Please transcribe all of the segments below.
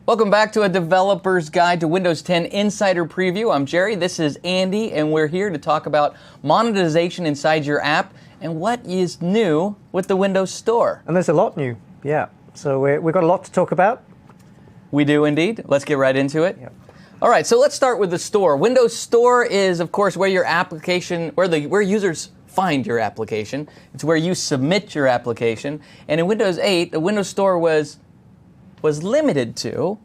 Welcome back to A Developer's Guide to Windows 10 Insider Preview. I'm Jerry, this is Andy, and we're here to talk about monetization inside your app and what is new with the Windows Store. And there's a lot new, yeah. So we've got a lot to talk about. We do indeed. Let's get right into it. Yep. All right, so let's start with the store. Windows Store is, of course, where your application, where users find your application. It's where you submit your application. And in Windows 8, the Windows Store was limited to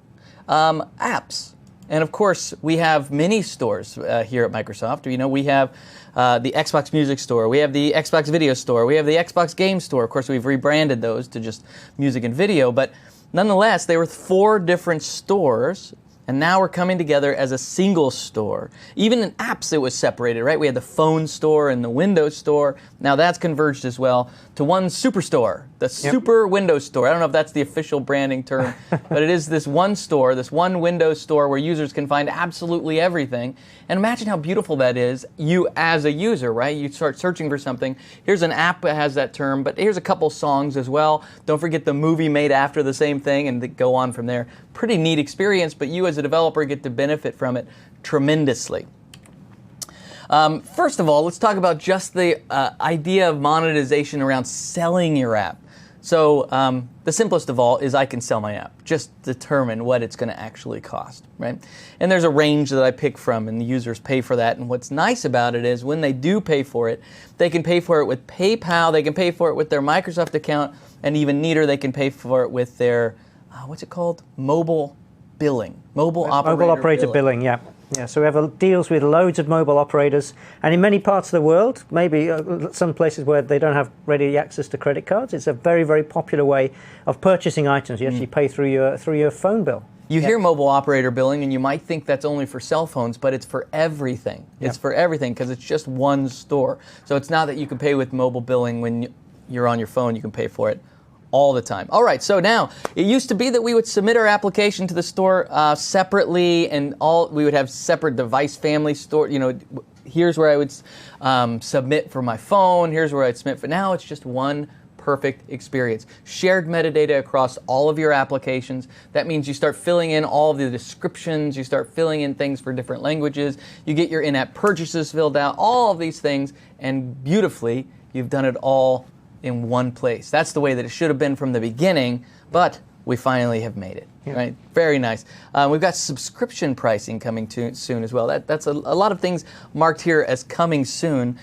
apps. And of course, we have many stores here at Microsoft. You know, we have the Xbox Music Store, we have the Xbox Video Store, we have the Xbox Game Store. Of course, we've rebranded those to just music and video, but nonetheless, they were 4 different stores. And now we're coming together as a single store. Even in apps, it was separated, right? We had the phone store and the Windows store. Now that's converged as well to one superstore, the Super Windows Store. I don't know if that's the official branding term, but it is this one store, this one Windows store where users can find absolutely everything. And imagine how beautiful that is, you as a user, right? You start searching for something. Here's an app that has that term, but here's a couple songs as well. Don't forget the movie made after the same thing and go on from there. Pretty neat experience, but you as a developer get to benefit from it tremendously. First of all, let's talk about just the idea of monetization around selling your app. So the simplest of all is I can sell my app. Just determine what it's going to actually cost, right? And there's a range that I pick from, and the users pay for that. And what's nice about it is when they do pay for it, they can pay for it with PayPal, they can pay for it with their Microsoft account, and even neater, they can pay for it with their, what's it called? Mobile billing. Mobile operator billing, yeah. Yeah, so we have deals with loads of mobile operators, and in many parts of the world, maybe some places where they don't have ready access to credit cards, it's a very, very popular way of purchasing items. You actually pay through your phone bill. You hear mobile operator billing, and you might think that's only for cell phones, but it's for everything. It's for everything because it's just one store. So it's not that you can pay with mobile billing when you're on your phone. You can pay for it all the time. All right, so now, it used to be that we would submit our application to the store separately, and we would have separate device family store. You know, here's where I would submit for my phone, here's where I'd submit for. Now it's just one perfect experience. Shared metadata across all of your applications. That means you start filling in all of the descriptions, you start filling in things for different languages, you get your in-app purchases filled out, all of these things, and beautifully, you've done it all in one place. That's the way that it should have been from the beginning, but we finally have made it, right? Very nice. We've got subscription pricing coming soon as well. That's a lot of things marked here as coming soon,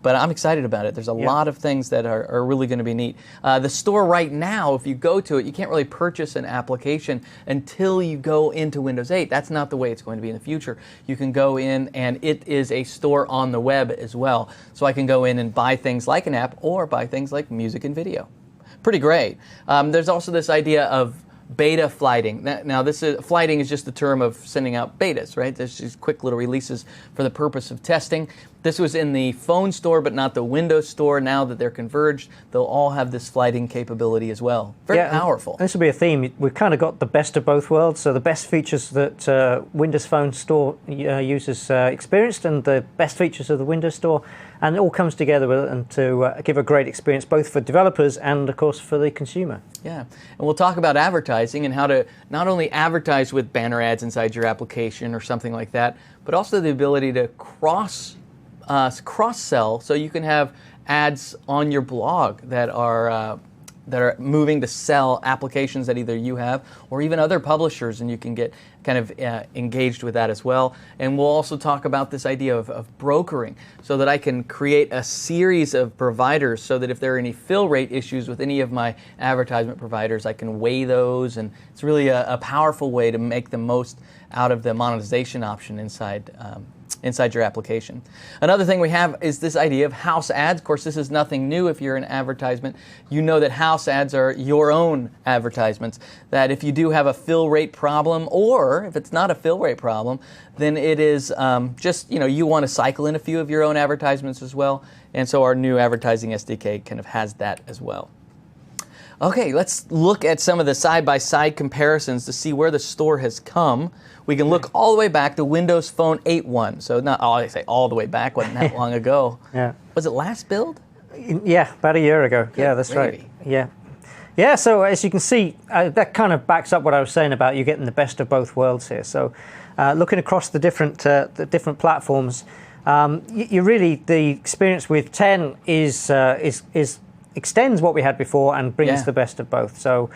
but I'm excited about it. There's a lot of things that are really going to be neat. The store right now, if you go to it, you can't really purchase an application until you go into Windows 8. That's not the way it's going to be in the future. You can go in, and it is a store on the web as well. So I can go in and buy things like an app or buy things like music and video. Pretty great. There's also this idea of beta flighting. Now, flighting is just the term of sending out betas, right? There's these quick little releases for the purpose of testing. This was in the phone store, but not the Windows store. Now that they're converged, they'll all have this flighting capability as well. Very powerful. This will be a theme. We've kind of got the best of both worlds. So the best features that Windows Phone Store users experienced, and the best features of the Windows Store, and it all comes together to give a great experience both for developers and, of course, for the consumer. Yeah, and we'll talk about advertising and how to not only advertise with banner ads inside your application or something like that, but also the ability to cross-sell, so you can have ads on your blog that are moving to sell applications that either you have or even other publishers, and you can get kind of engaged with that as well. And we'll also talk about this idea of brokering, so that I can create a series of providers so that if there are any fill rate issues with any of my advertisement providers, I can weigh those, and it's really a powerful way to make the most out of the monetization option inside your application. Another thing we have is this idea of house ads. Of course, this is nothing new. If you're an advertisement, you know that house ads are your own advertisements, that if you do have a fill rate problem, or if it's not a fill rate problem, then it is just, you want to cycle in a few of your own advertisements as well. And so our new advertising SDK kind of has that as well. Okay, let's look at some of the side-by-side comparisons to see where the store has come. We can look all the way back to Windows Phone 8.1. So not all, I say all the way back, wasn't that long ago. Yeah. Was it last build? Yeah, about a year ago. Yeah, that's right. Yeah. Yeah, so as you can see, that kind of backs up what I was saying about you getting the best of both worlds here. So looking across the different platforms, you really, the experience with 10 is extends what we had before and brings the best of both. So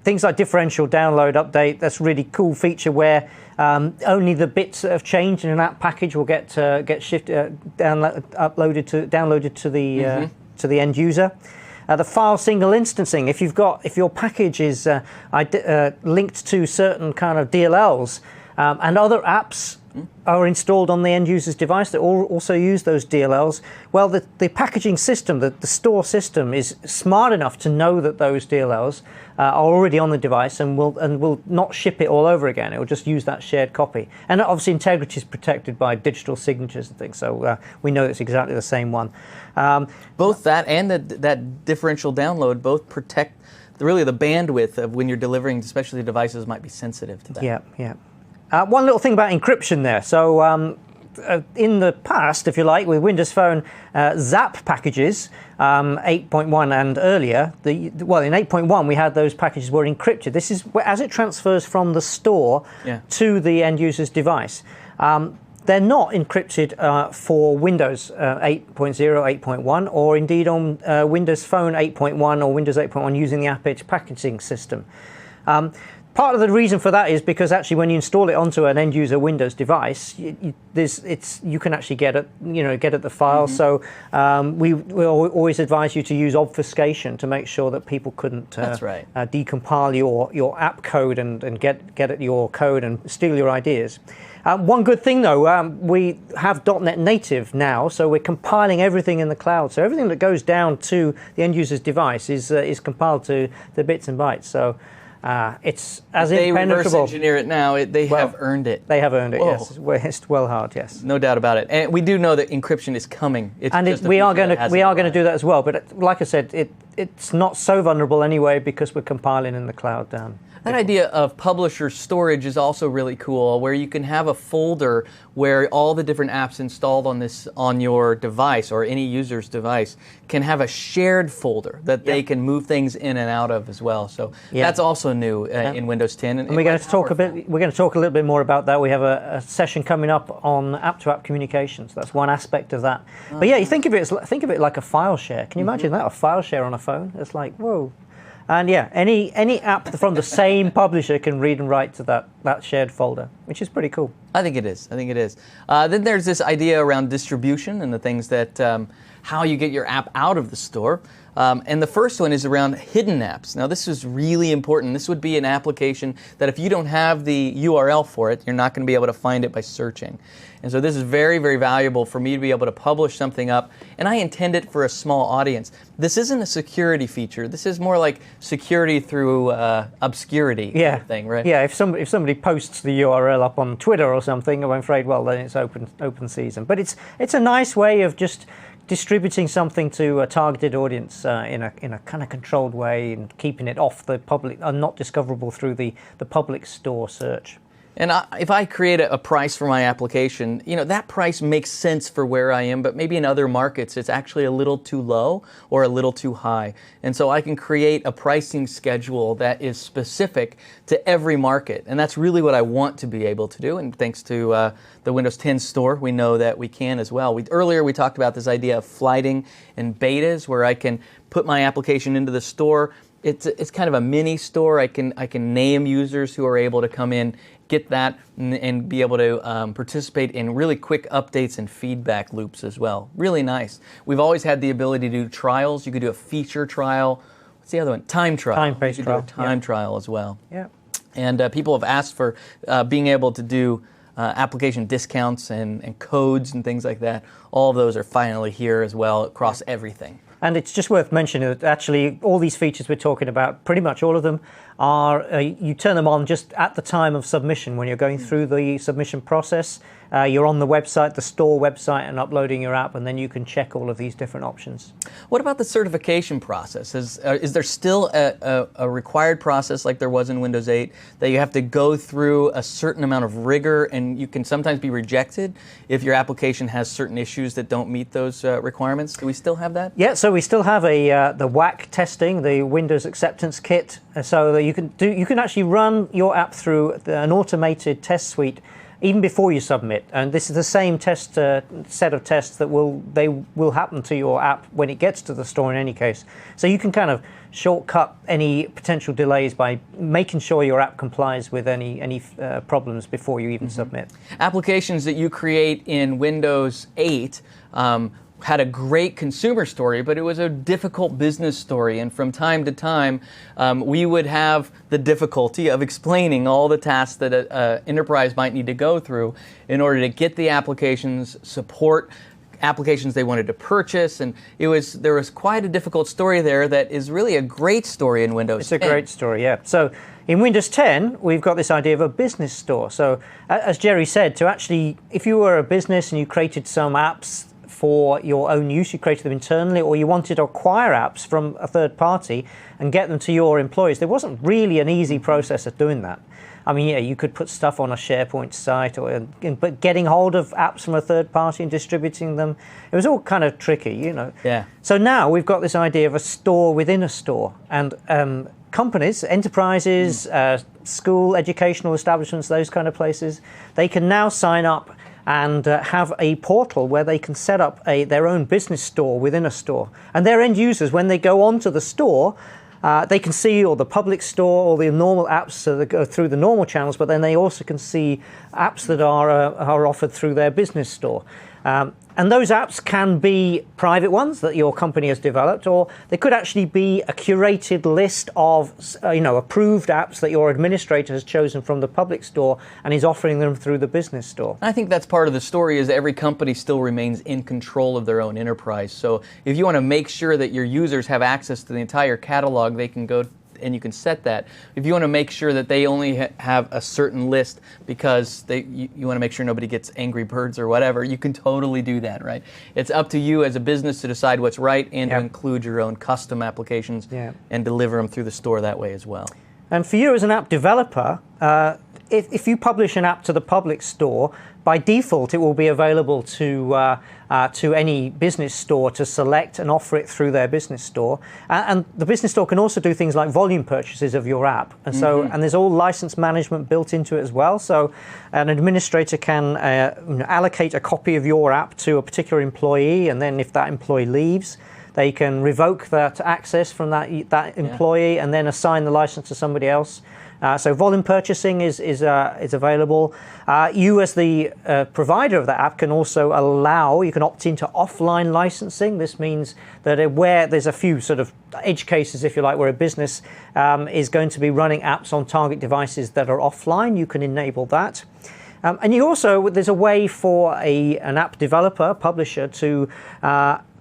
things like differential download update, that's a really cool feature where only the bits that have changed in an app package will get downloaded to the end user. The file single instancing. If your package is linked to certain kind of DLLs and other apps are installed on the end user's device that also use those DLLs, well, the packaging system, the store system, is smart enough to know that those DLLs are already on the device and will not ship it all over again. It will just use that shared copy. And obviously integrity is protected by digital signatures and things, so we know it's exactly the same one. Both that and that differential download both protect really the bandwidth of when you're delivering, especially devices might be sensitive to that. Yeah. One little thing about encryption there. So in the past, if you like, with Windows Phone ZAP packages, 8.1 and earlier, in 8.1 we had those packages were encrypted. This is as it transfers from the store to the end user's device. They're not encrypted for Windows 8.0, 8.1, or indeed on Windows Phone 8.1 or Windows 8.1 using the App Edge packaging system. Part of the reason for that is because actually when you install it onto an end user Windows device, you can actually get at the file. So we always advise you to use obfuscation to make sure that people couldn't decompile your app code and get at your code and steal your ideas. One good thing though, we have .NET Native now, so we're compiling everything in the cloud. So everything that goes down to the end user's device is compiled to the bits and bytes. So it's as impenetrable. They reverse engineer it now. They have earned it. They have earned it. Yes, it's well hard. Yes, no doubt about it. And we do know that encryption is coming. We are going to do that as well. But like I said, it's not so vulnerable anyway because we're compiling in the cloud. That idea of publisher storage is also really cool, where you can have a folder where all the different apps installed on your device or any user's device can have a shared folder that they can move things in and out of as well. So that's also new in Windows 10. And we're going to talk a little bit more about that. We have a session coming up on app-to-app communications. That's one aspect of that. But yeah, you think of it like a file share. Can you imagine that? A file share on a phone? It's like, whoa. And yeah, any app from the same publisher can read and write to that shared folder, which is pretty cool. I think it is. Then there's this idea around distribution and the things that how you get your app out of the store. And the first one is around hidden apps. Now this is really important. This would be an application that if you don't have the URL for it, you're not going to be able to find it by searching. And so this is very, very valuable for me to be able to publish something up. And I intend it for a small audience. This isn't a security feature. This is more like security through obscurity kind of thing, right? Yeah, if somebody posts the URL up on Twitter or something, I'm afraid, well, then it's open season. But it's a nice way of just distributing something to a targeted audience in a kind of controlled way and keeping it off the public and not discoverable through the public store search. And if I create a price for my application, that price makes sense for where I am, but maybe in other markets it's actually a little too low or a little too high. And so I can create a pricing schedule that is specific to every market. And that's really what I want to be able to do. And thanks to the Windows 10 store, we know that we can as well. Earlier we talked about this idea of flighting and betas, where I can put my application into the store. It's kind of a mini store. I can name users who are able to come in, get that, and be able to participate in really quick updates and feedback loops as well. Really nice. We've always had the ability to do trials. You could do a feature trial. What's the other one? Time trial. Time-based trial. You could do a time trial as well. Yeah. And people have asked for being able to do application discounts and codes and things like that. All of those are finally here as well across everything. And it's just worth mentioning that actually all these features we're talking about, pretty much all of them, are you turn them on just at the time of submission when you're going through the submission process. you're on the website, the store website, and uploading your app, and then you can check all of these different options. What about the certification process? Is there still a required process like there was in Windows 8 that you have to go through a certain amount of rigor, and you can sometimes be rejected if your application has certain issues that don't meet those requirements? Do we still have that? Yeah, so we still have the WAC testing, the Windows Acceptance Kit, so that you can actually run your app through an automated test suite even before you submit. And this is the same test set of tests that will happen to your app when it gets to the store in any case. So you can kind of shortcut any potential delays by making sure your app complies with any problems before you even submit. Applications that you create in Windows 8 had a great consumer story, but it was a difficult business story. And from time to time, we would have the difficulty of explaining all the tasks that an enterprise might need to go through in order to get the applications, support applications they wanted to purchase. And there was quite a difficult story there that is really a great story in Windows 10. It's a great story, yeah. So in Windows 10, we've got this idea of a business store. So as Jerry said, to actually, if you were a business and you created some apps for your own use, you created them internally, or you wanted to acquire apps from a third party and get them to your employees, there wasn't really an easy process of doing that. I mean, yeah, you could put stuff on a SharePoint site, but getting hold of apps from a third party and distributing them, it was all kind of tricky, you know. Yeah. So now we've got this idea of a store within a store, and companies, enterprises, school, educational establishments, those kind of places, they can now sign up and have a portal where they can set up their own business store within a store. And their end users, when they go onto the store, they can see all the public store, all the normal apps that go through the normal channels, but then they also can see apps that are offered through their business store. And those apps can be private ones that your company has developed, or they could actually be a curated list of approved apps that your administrator has chosen from the public store and is offering them through the business store. I think that's part of the story, is every company still remains in control of their own enterprise. So if you want to make sure that your users have access to the entire catalog, they can go and you can set that. If you want to make sure that they only have a certain list because you want to make sure nobody gets Angry Birds or whatever, you can totally do that, right? It's up to you as a business to decide what's right and to include your own custom applications and deliver them through the store that way as well. And for you as an app developer, if you publish an app to the public store, by default it will be available to any business store to select and offer it through their business store. And the business store can also do things like volume purchases of your app. And so, and there's all license management built into it as well. So an administrator can allocate a copy of your app to a particular employee, and then if that employee leaves, they can revoke that access from that employee and then assign the license to somebody else. So volume purchasing is available. You as the provider of that app can also you can opt into offline licensing. This means that where there's a few sort of edge cases, if you like, where a business is going to be running apps on target devices that are offline, you can enable that. And there's a way for an app developer, publisher to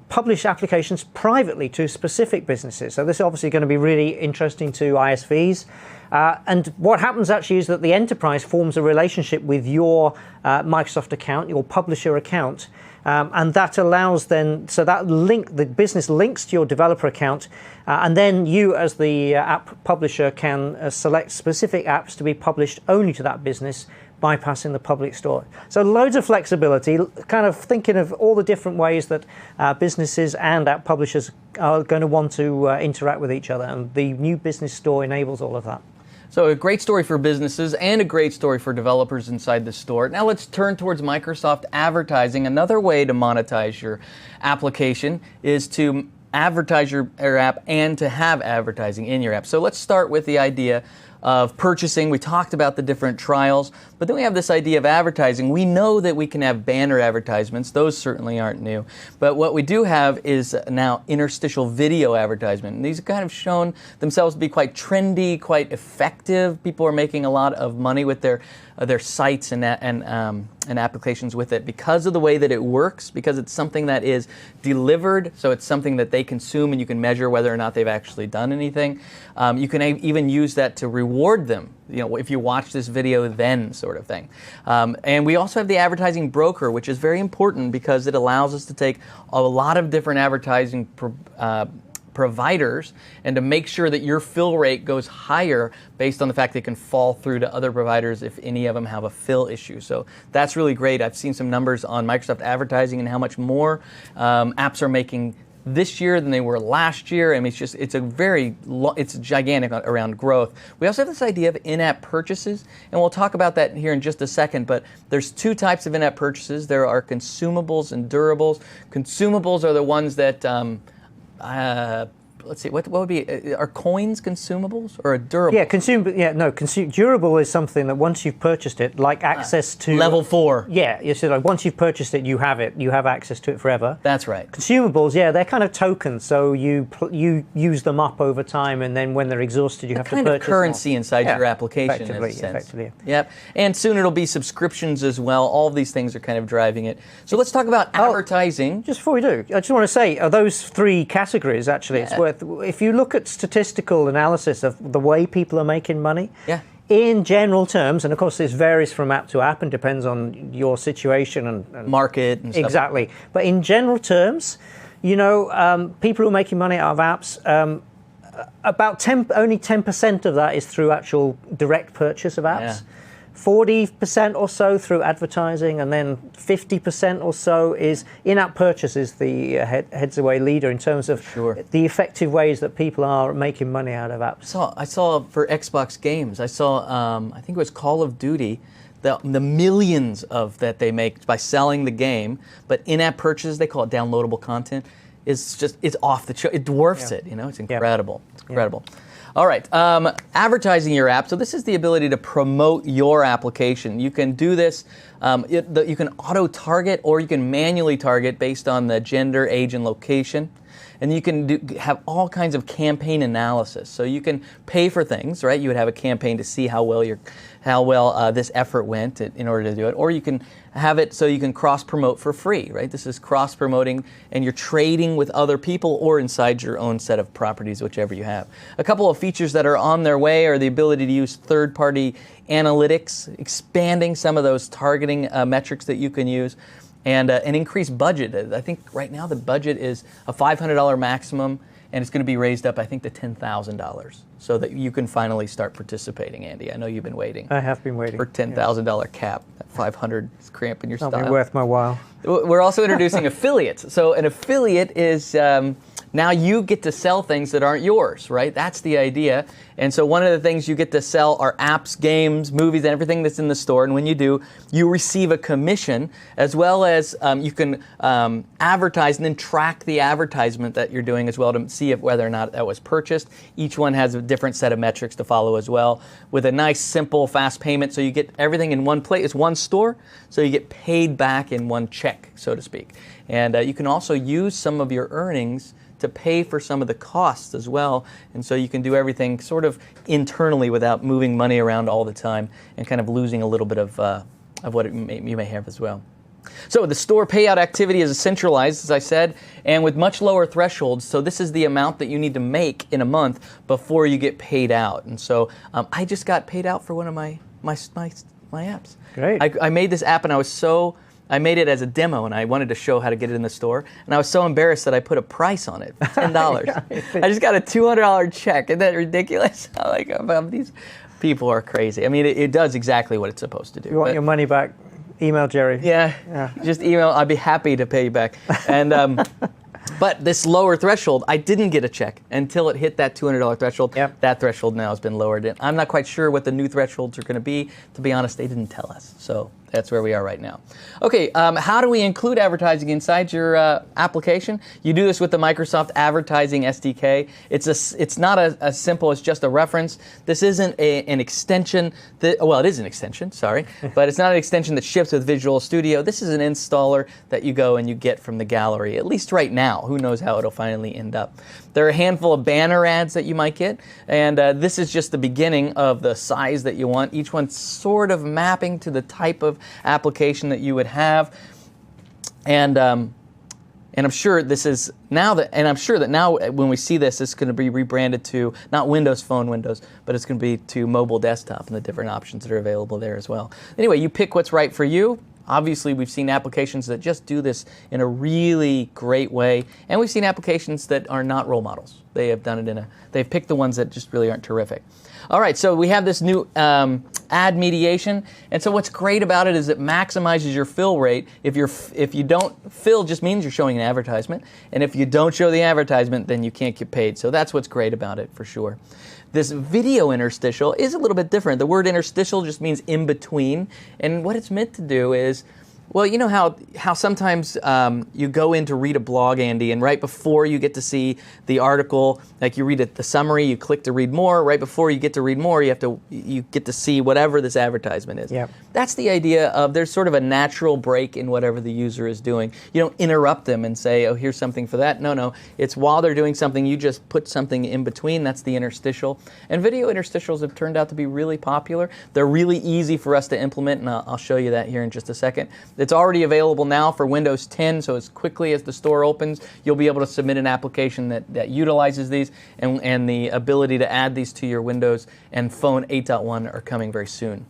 publish applications privately to specific businesses. So this is obviously going to be really interesting to ISVs. And what happens actually is that the enterprise forms a relationship with your Microsoft account, your publisher account, and that allows the business links to your developer account, and then you as the app publisher can select specific apps to be published only to that business, bypassing the public store. So loads of flexibility, kind of thinking of all the different ways that businesses and app publishers are going to want to interact with each other, and the new business store enables all of that. So a great story for businesses and a great story for developers inside the store. Now let's turn towards Microsoft advertising. Another way to monetize your application is to advertise your app and to have advertising in your app. So let's start with the idea of purchasing. We talked about the different trials, but then we have this idea of advertising. We know that we can have banner advertisements. Those certainly aren't new. But what we do have is now interstitial video advertisement. And these have kind of shown themselves to be quite trendy, quite effective. People are making a lot of money with their sites and applications with it because of the way that it works, because it's something that is delivered, so it's something that they consume and you can measure whether or not they've actually done anything. You can even use that to reward reward them. If you watch this video, then sort of thing. And we also have the advertising broker, which is very important because it allows us to take a lot of different advertising providers and to make sure that your fill rate goes higher based on the fact that it can fall through to other providers if any of them have a fill issue. So that's really great. I've seen some numbers on Microsoft Advertising and how much more apps are making this year than they were last year. I mean, it's gigantic around growth. We also have this idea of in-app purchases, and we'll talk about that here in just a second, but there's two types of in-app purchases. There are consumables and durables. Consumables are the ones that let's see, what would be, are coins consumables or a durable? Durable is something that once you've purchased it, like access to... Level 4. Yeah, so like once you've purchased it, you have access to it forever. That's right. Consumables, they're kind of tokens, so you use them up over time, and then when they're exhausted, you have to purchase kind of currency more. inside your application, Effectively. Yep, and soon it'll be subscriptions as well. All of these things are kind of driving it. So let's talk about advertising. Just before we do, I just want to say, those three categories, actually, it's worth... If you look at statistical analysis of the way people are making money, in general terms, and of course this varies from app to app and depends on your situation and market and stuff. Exactly. But in general terms, people who are making money out of apps, only 10% of that is through actual direct purchase of apps. Yeah. 40% or so through advertising, and then 50% or so is in-app purchases. The heads away leader in terms of the effective ways that people are making money out of apps. I saw for Xbox games. I saw I think it was Call of Duty. The millions of that they make by selling the game, but in-app purchases, they call it downloadable content. It's off the chart. It dwarfs it. It's incredible. It's incredible. All right, advertising your app. So this is the ability to promote your application. You can do this, you can auto-target or you can manually target based on the gender, age, and location. And you can have all kinds of campaign analysis. So you can pay for things, right? You would have a campaign to see how well this effort went in order to do it. Or you can have it so you can cross-promote for free, right? This is cross-promoting, and you're trading with other people or inside your own set of properties, whichever you have. A couple of features that are on their way are the ability to use third-party analytics, expanding some of those targeting metrics that you can use, and an increased budget. I think right now the budget is a $500 maximum, and it's going to be raised up, I think, to $10,000, so that you can finally start participating, Andy. I know you've been waiting. I have been waiting. For $10,000 cap. That $500 is cramping your style. It'll be worth my while. We're also introducing affiliates. So an affiliate is... now you get to sell things that aren't yours, right? That's the idea. And so one of the things you get to sell are apps, games, movies, and everything that's in the store. And when you do, you receive a commission, as well as you can advertise and then track the advertisement that you're doing as well to see whether or not that was purchased. Each one has a different set of metrics to follow as well, with a nice, simple, fast payment. So you get everything in one place. It's one store, so you get paid back in one check, so to speak. And you can also use some of your earnings to pay for some of the costs as well, and so you can do everything sort of internally without moving money around all the time and kind of losing a little bit of what you may have as well. So the store payout activity is centralized, as I said, and with much lower thresholds. So this is the amount that you need to make in a month before you get paid out. And so I just got paid out for one of my apps. Great. I made this app, and I made it as a demo, and I wanted to show how to get it in the store. And I was so embarrassed that I put a price on it, $10. I just got a $200 check. Isn't that ridiculous? These people are crazy. I mean, it does exactly what it's supposed to do. You want your money back? Email Jerry. Yeah. Just email. I'd be happy to pay you back. And but this lower threshold, I didn't get a check until it hit that $200 threshold. Yep. That threshold now has been lowered. And I'm not quite sure what the new thresholds are going to be. To be honest, they didn't tell us. So that's where we are right now. Okay, how do we include advertising inside your application? You do this with the Microsoft Advertising SDK. It's not as simple as just a reference. This isn't an extension. Well, it is an extension, sorry. But it's not an extension that ships with Visual Studio. This is an installer that you go and you get from the gallery, at least right now. Who knows how it'll finally end up. There are a handful of banner ads that you might get, and this is just the beginning of the size that you want. Each one sort of mapping to the type of application that you would have. And And I'm sure this is now that, and I'm sure that now when we see this, it's going to be rebranded to not Windows Phone Windows, but it's going to be to mobile desktop and the different options that are available there as well. Anyway, you pick what's right for you. Obviously, we've seen applications that just do this in a really great way, and we've seen applications that are not role models. They have done it they've picked the ones that just really aren't terrific. All right, so we have this new ad mediation, and so what's great about it is it maximizes your fill rate. If you don't fill, just means you're showing an advertisement, and if you don't show the advertisement, then you can't get paid. So that's what's great about it for sure. This video interstitial is a little bit different. The word interstitial just means in between, and what it's meant to do is, well, you know how sometimes you go in to read a blog, Andy, and right before you get to see the article, like you read the summary, you click to read more. Right before you get to read more, you get to see whatever this advertisement is. Yep. That's the idea of there's sort of a natural break in whatever the user is doing. You don't interrupt them and say, oh, here's something for that. No. It's while they're doing something, you just put something in between. That's the interstitial. And video interstitials have turned out to be really popular. They're really easy for us to implement, and I'll show you that here in just a second. It's already available now for Windows 10, so as quickly as the store opens, you'll be able to submit an application that utilizes these, and the ability to add these to your Windows and Phone 8.1 are coming very soon.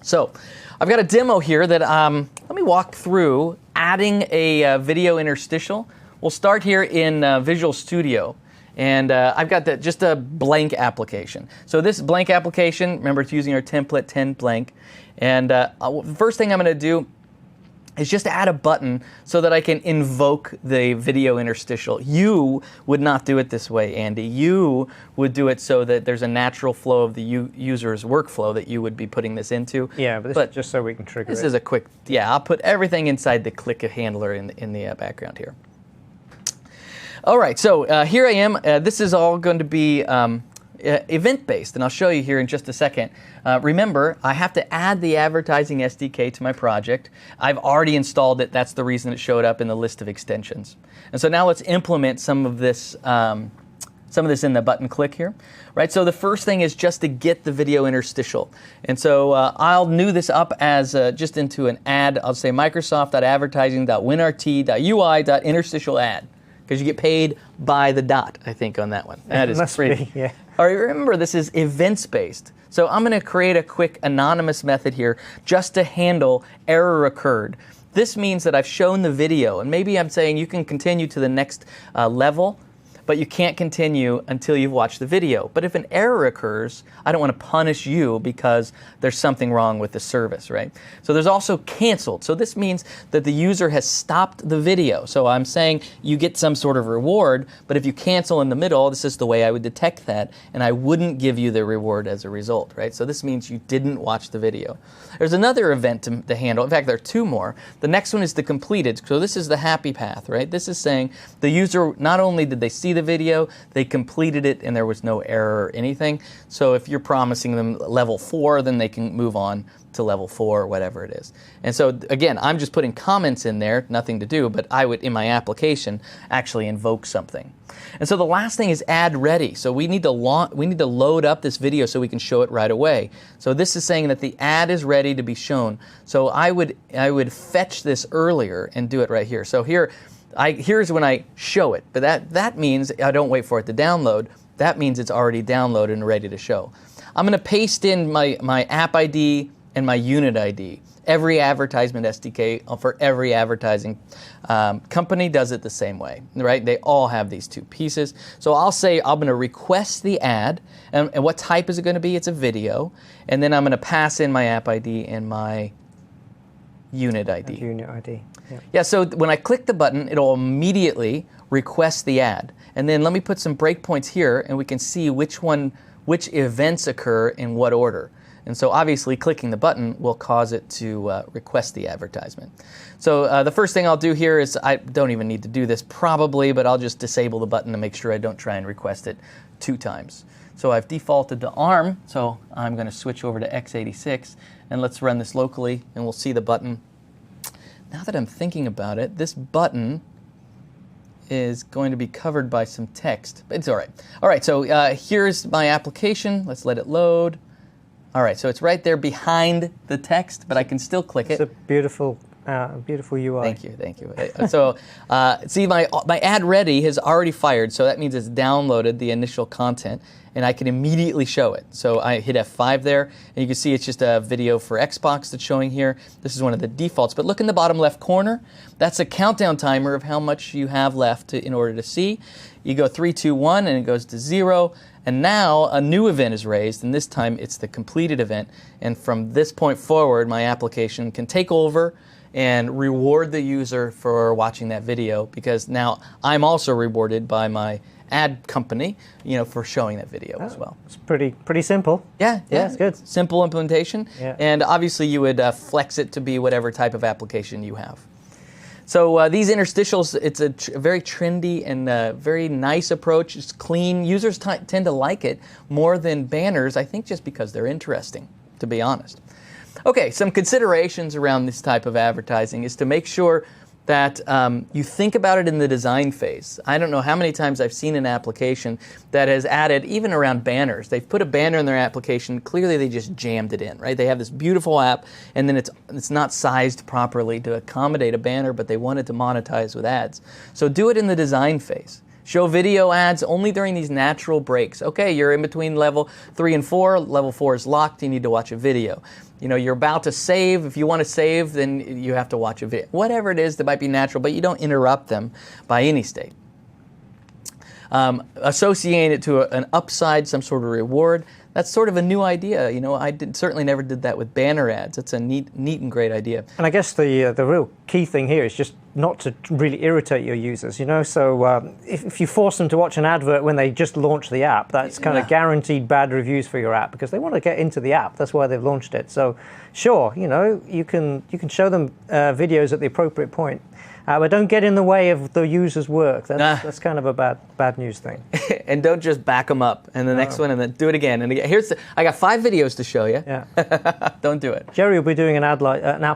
So I've got a demo here that let me walk through adding a video interstitial. We'll start here in Visual Studio. And I've got just a blank application. So this blank application, remember it's using our template 10 blank. And the first thing I'm going to do is just add a button so that I can invoke the video interstitial. You would not do it this way, Andy. You would do it so that there's a natural flow of the user's workflow that you would be putting this into. Yeah, but this is just so we can trigger it. This is a quick, I'll put everything inside the click handler in the background here. All right, so here I am. This is all going to be event-based, and I'll show you here in just a second. Remember, I have to add the advertising SDK to my project. I've already installed it. That's the reason it showed up in the list of extensions. And so now let's implement some of this in the button click here. Right, so the first thing is just to get the video interstitial. And so I'll new this up as just into an ad. I'll say Microsoft.advertising.winrt.ui.interstitial ad, because you get paid by the dot, I think, on that one. That is pretty. Yeah. All right, remember, this is events-based. So I'm going to create a quick anonymous method here just to handle error occurred. This means that I've shown the video, and maybe I'm saying you can continue to the next level, but you can't continue until you've watched the video. But if an error occurs, I don't want to punish you because there's something wrong with the service, right? So there's also canceled. So this means that the user has stopped the video. So I'm saying you get some sort of reward, but if you cancel in the middle, this is the way I would detect that, and I wouldn't give you the reward as a result, right? So this means you didn't watch the video. There's another event to handle. In fact, there are two more. The next one is the completed. So this is the happy path, right? This is saying the user, not only did they see the video, they completed it and there was no error or anything. So if you're promising them level 4, then they can move on to level 4 or whatever it is. And so again, I'm just putting comments in there, nothing to do, but I would, in my application, actually invoke something. And so the last thing is ad ready. So we need to load up this video so we can show it right away. So this is saying that the ad is ready to be shown. So I would fetch this earlier and do it right here. So here's when I show it, but that means I don't wait for it to download. That means it's already downloaded and ready to show. I'm going to paste in my app ID and my unit ID. Every advertisement SDK for every advertising company does it the same way, right? They all have these two pieces. So I'll say I'm going to request the ad, and what type is it going to be? It's a video, and then I'm going to pass in my app ID and my unit ID. Unit ID. Yeah. Yeah, so when I click the button, it'll immediately request the ad. And then let me put some breakpoints here, and we can see which events occur in what order. And so obviously clicking the button will cause it to request the advertisement. So the first thing I'll do here is, I don't even need to do this probably, but I'll just disable the button to make sure I don't try and request it 2 times. So I've defaulted to ARM, so I'm going to switch over to x86, and let's run this locally, and we'll see the button. Now that I'm thinking about it, this button is going to be covered by some text, but it's all right. All right, so here's my application. Let's let it load. All right, so it's right there behind the text, but I can still click it. It's a beautiful Beautiful UI. Thank you, thank you. So, see, my ad ready has already fired, so that means it's downloaded the initial content, and I can immediately show it. So I hit F5 there, and you can see it's just a video for Xbox that's showing here. This is one of the defaults, but look in the bottom left corner. That's a countdown timer of how much you have left in order to see. You go 3, 2, 1, and it goes to 0. And now a new event is raised, and this time it's the completed event. And from this point forward, my application can take over and reward the user for watching that video, because now I'm also rewarded by my ad company, for showing that video as well. It's pretty simple. Yeah, it's good. Simple implementation, and obviously you would flex it to be whatever type of application you have. So these interstitials, it's a very trendy and very nice approach. It's clean. Users tend to like it more than banners, I think just because they're interesting, to be honest. Okay, some considerations around this type of advertising is to make sure that you think about it in the design phase. I don't know how many times I've seen an application that has added, even around banners, they've put a banner in their application, clearly they just jammed it in, right? They have this beautiful app, and then it's not sized properly to accommodate a banner, but they wanted to monetize with ads. So do it in the design phase. Show video ads only during these natural breaks. Okay, you're in between level 3 and 4. Level 4 is locked. You need to watch a video. You're about to save. If you want to save, then you have to watch a video. Whatever it is that might be natural, but you don't interrupt them by any state. Associate it to an upside, some sort of reward. That's sort of a new idea. I certainly never did that with banner ads. It's a neat and great idea. And I guess the real key thing here is just not to really irritate your users. So if you force them to watch an advert when they just launch the app, that's kind of guaranteed bad reviews for your app, because they want to get into the app. That's why they've launched it. So sure, you can show them videos at the appropriate point. But don't get in the way of the user's work. That's kind of a bad news thing. And don't just back them up and the next one and then do it again. And again. I got 5 videos to show you. Yeah. Don't do it. Jerry will be doing an app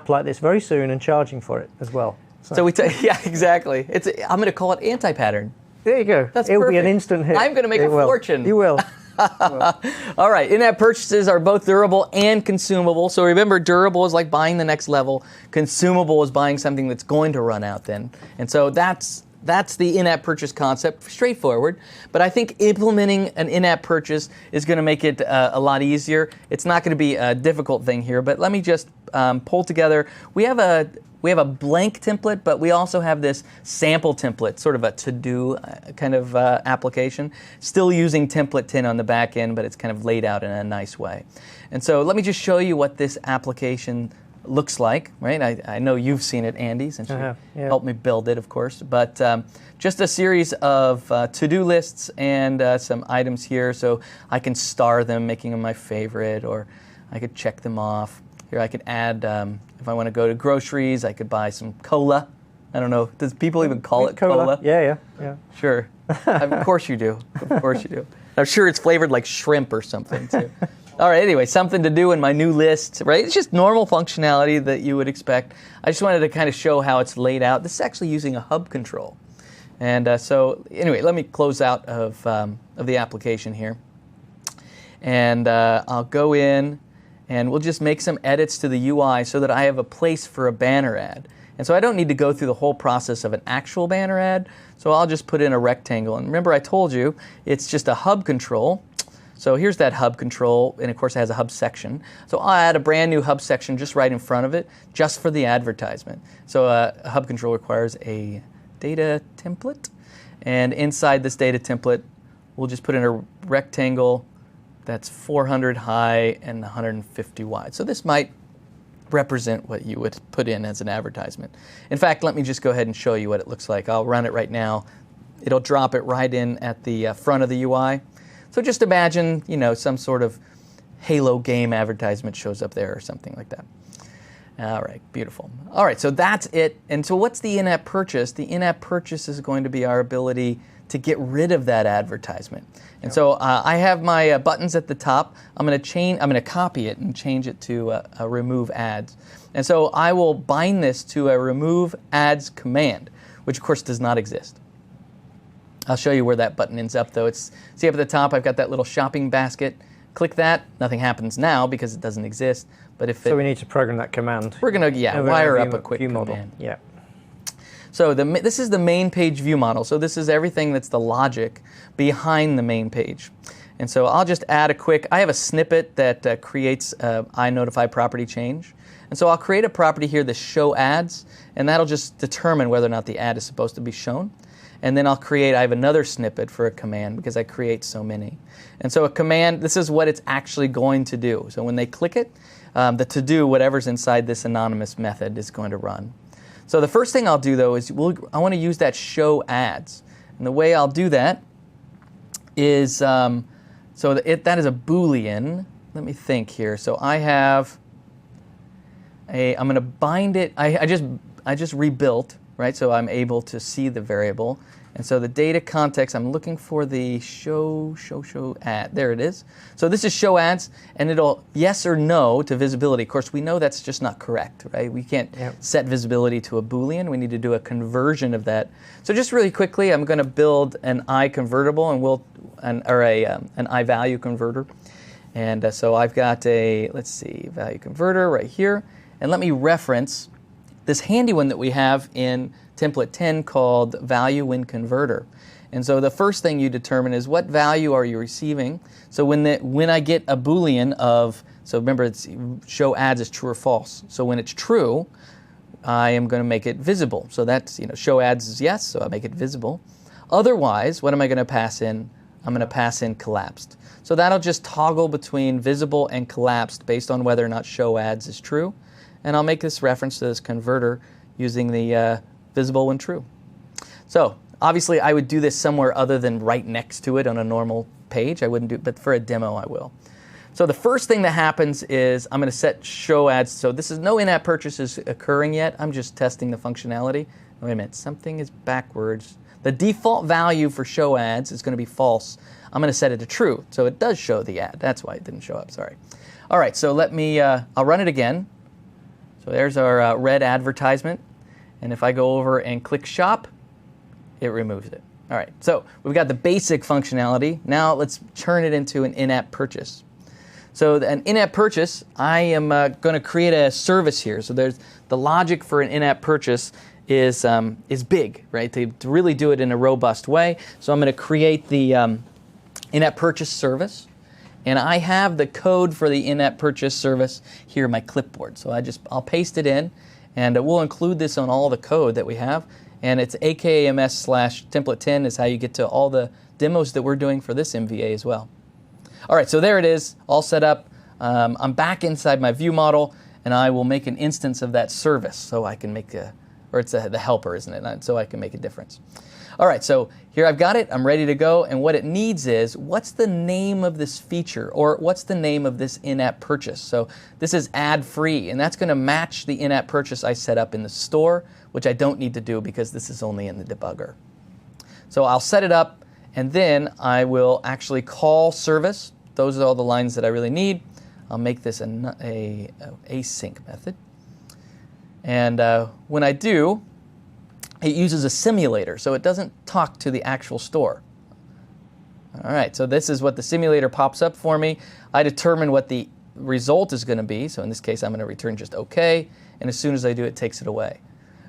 like this very soon and charging for it as well. So yeah, exactly. I'm going to call it anti-pattern. There you go. It'll be an instant hit. I'm going to make a fortune. You will. All right, in-app purchases are both durable and consumable. So remember, durable is like buying the next level. Consumable is buying something that's going to run out then. And so that's the in-app purchase concept, straightforward. But I think implementing an in-app purchase is going to make it a lot easier. It's not going to be a difficult thing here, but let me just pull together. We have a blank template, but we also have this sample template, sort of a to-do kind of application. Still using template 10 on the back end, but it's kind of laid out in a nice way. And so let me just show you what this application looks like, right? I know you've seen it, Andy, since you helped me build it, of course. But just a series of to-do lists and some items here, so I can star them, making them my favorite, or I could check them off. Here I could add, if I want to go to groceries, I could buy some cola. I don't know, does people even call it cola? Yeah. Sure. Of course you do. Of course you do. I'm sure it's flavored like shrimp or something, too. All right, anyway, something to do in my new list, right? It's just normal functionality that you would expect. I just wanted to kind of show how it's laid out. This is actually using a hub control. And so, anyway, let me close out of the application here. And I'll go in, and we'll just make some edits to the UI so that I have a place for a banner ad. And so I don't need to go through the whole process of an actual banner ad, so I'll just put in a rectangle. And remember I told you, it's just a hub control. So here's that hub control, and of course it has a hub section. So I'll add a brand new hub section just right in front of it, just for the advertisement. So a hub control requires a data template, and inside this data template, we'll just put in a rectangle that's 400 high and 150 wide. So this might represent what you would put in as an advertisement. In fact, let me just go ahead and show you what it looks like. I'll run it right now. It'll drop it right in at the front of the UI. So just imagine, some sort of Halo game advertisement shows up there or something like that. All right, beautiful. All right, so that's it. And so what's the in-app purchase? The in-app purchase is going to be our ability to get rid of that advertisement. And so I have my buttons at the top. I'm going to copy it and change it to a remove ads. And so I will bind this to a remove ads command, which of course does not exist. I'll show you where that button ends up, though. See up at the top, I've got that little shopping basket. click that, nothing happens now because it doesn't exist. But if so we need to program that command. we're going to wire up a quick view command. model. Yeah. So this is the main page view model. So this is everything that's the logic behind the main page. And so I'll just add a quick, I have a snippet that creates iNotify property change. And so I'll create a property here, the show ads, and that'll just determine whether or not the ad is supposed to be shown. And then I have another snippet for a command because I create so many. And so a command, this is what it's actually going to do. So when they click it, the to-do, whatever's inside this anonymous method is going to run. So the first thing I'll do, though, is I want to use that show ads. And the way I'll do that is, that is a Boolean. Let me think here. So I have I'm going to bind it. I just rebuilt, right? So I'm able to see the variable. And so the data context, I'm looking for the show ad. There it is. So this is show ads, and it'll yes or no to visibility. Of course, we know that's just not correct, right? We can't set visibility to a Boolean. We need to do a conversion of that. So just really quickly, I'm going to build an I convertible, and an I value converter. And so I've got value converter right here. And let me reference this handy one that we have in template 10 called value when converter. And so the first thing you determine is what value are you receiving. So when I get a Boolean so remember it's show ads is true or false. So when it's true, I am going to make it visible. So that's, show ads is yes, so I make it visible. Otherwise, what am I going to pass in? I'm going to pass in collapsed. So that'll just toggle between visible and collapsed based on whether or not show ads is true. And I'll make this reference to this converter using the visible when true. So obviously I would do this somewhere other than right next to it on a normal page. I wouldn't do it, but for a demo I will. So the first thing that happens is I'm going to set show ads. So this is no in-app purchases occurring yet. I'm just testing the functionality. Wait a minute, something is backwards. The default value for show ads is going to be false. I'm going to set it to true. So it does show the ad. That's why it didn't show up, sorry. All right, so I'll run it again. So there's our red advertisement. And if I go over and click shop, it removes it. All right, so we've got the basic functionality. Now let's turn it into an in-app purchase. So an in-app purchase, I am going to create a service here. So there's the logic for an in-app purchase is big, right? To really do it in a robust way. So I'm going to create the in-app purchase service. And I have the code for the in-app purchase service here in my clipboard. So I'll paste it in, and we'll include this on all the code that we have. And it's akams/template10 is how you get to all the demos that we're doing for this MVA as well. All right, so there it is, all set up. I'm back inside my view model, and I will make an instance of that service so I can make it's the helper, isn't it? So I can make a difference. All right, so here I've got it. I'm ready to go. And what it needs is, what's the name of this feature? Or what's the name of this in-app purchase? So this is ad-free, and that's going to match the in-app purchase I set up in the store, which I don't need to do because this is only in the debugger. So I'll set it up, and then I will actually call service. Those are all the lines that I really need. I'll make this an async method. And when I do, it uses a simulator, so it doesn't talk to the actual store. All right, so this is what the simulator pops up for me. I determine what the result is going to be. So in this case, I'm going to return just OK, and as soon as I do, it takes it away.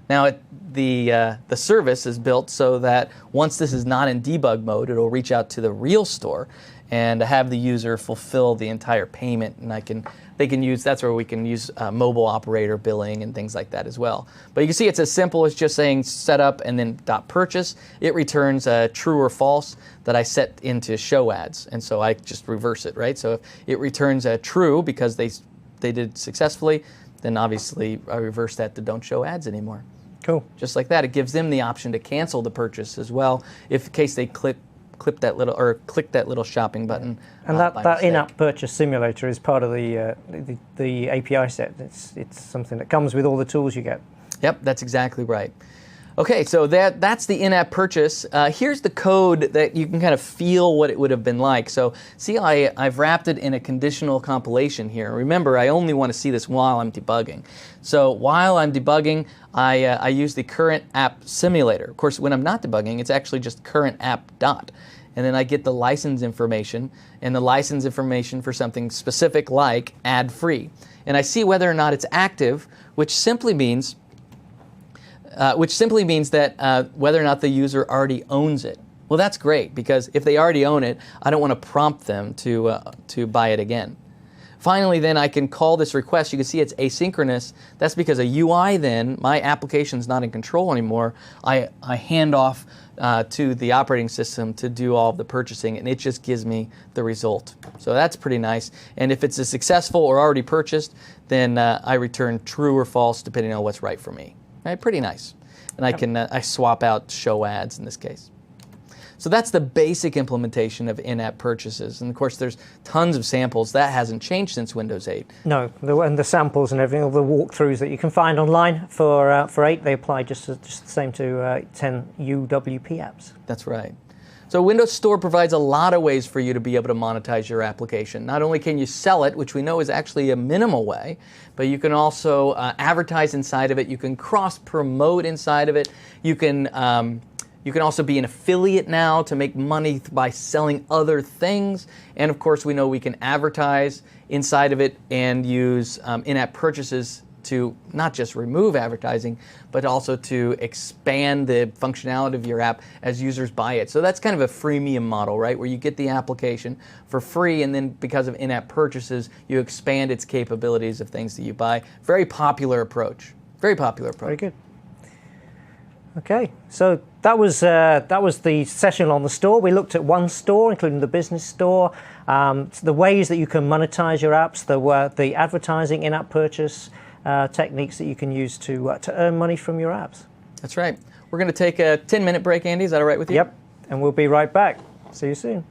Now, the service is built so that once this is not in debug mode, it'll reach out to the real store and have the user fulfill the entire payment, and that's where we can use mobile operator billing and things like that as well. But you can see it's as simple as just saying setup and then .purchase. It returns true or false that I set into show ads, and so I just reverse it, right? So if it returns true because they did it successfully, then obviously I reverse that to don't show ads anymore. Cool. Just like that, it gives them the option to cancel the purchase as well, if in case they click that little shopping button. And that in-app purchase simulator is part of the API set. It's something that comes with all the tools you get. Yep, that's exactly right. Okay, so that's the in-app purchase. Here's the code that you can kind of feel what it would have been like. So see, I've wrapped it in a conditional compilation here. Remember, I only want to see this while I'm debugging. So while I'm debugging, I use the current app simulator. Of course, when I'm not debugging, it's actually just current app dot. and then I get the license information, and the license information for something specific like ad-free. And I see whether or not it's active, which simply means that whether or not the user already owns it. Well, that's great, because if they already own it, I don't want to prompt them to buy it again. Finally, then I can call this request. You can see it's asynchronous. That's because a UI then, my application's not in control anymore. I hand off to the operating system to do all of the purchasing, and it just gives me the result. So that's pretty nice. And if it's a successful or already purchased, then I return true or false depending on what's right for me. Right? Pretty nice. And I swap out show ads in this case. So that's the basic implementation of in-app purchases. And of course, there's tons of samples. That hasn't changed since Windows 8. No, and the samples and everything, all the walkthroughs that you can find online for 8, they apply just the same to 10 UWP apps. That's right. So Windows Store provides a lot of ways for you to be able to monetize your application. Not only can you sell it, which we know is actually a minimal way, but you can also advertise inside of it. You can cross-promote inside of it. You can also be an affiliate now to make money by selling other things. And of course, we know we can advertise inside of it and use in-app purchases to not just remove advertising, but also to expand the functionality of your app as users buy it. So that's kind of a freemium model, right? Where you get the application for free, and then because of in-app purchases, you expand its capabilities of things that you buy. Very popular approach. Very popular approach. Very good. Okay, so that was the session on the store. We looked at one store, including the business store, the ways that you can monetize your apps, the advertising, in-app purchase techniques that you can use to earn money from your apps. That's right. We're going to take a 10-minute break, Andy. Is that all right with you? Yep, and we'll be right back. See you soon.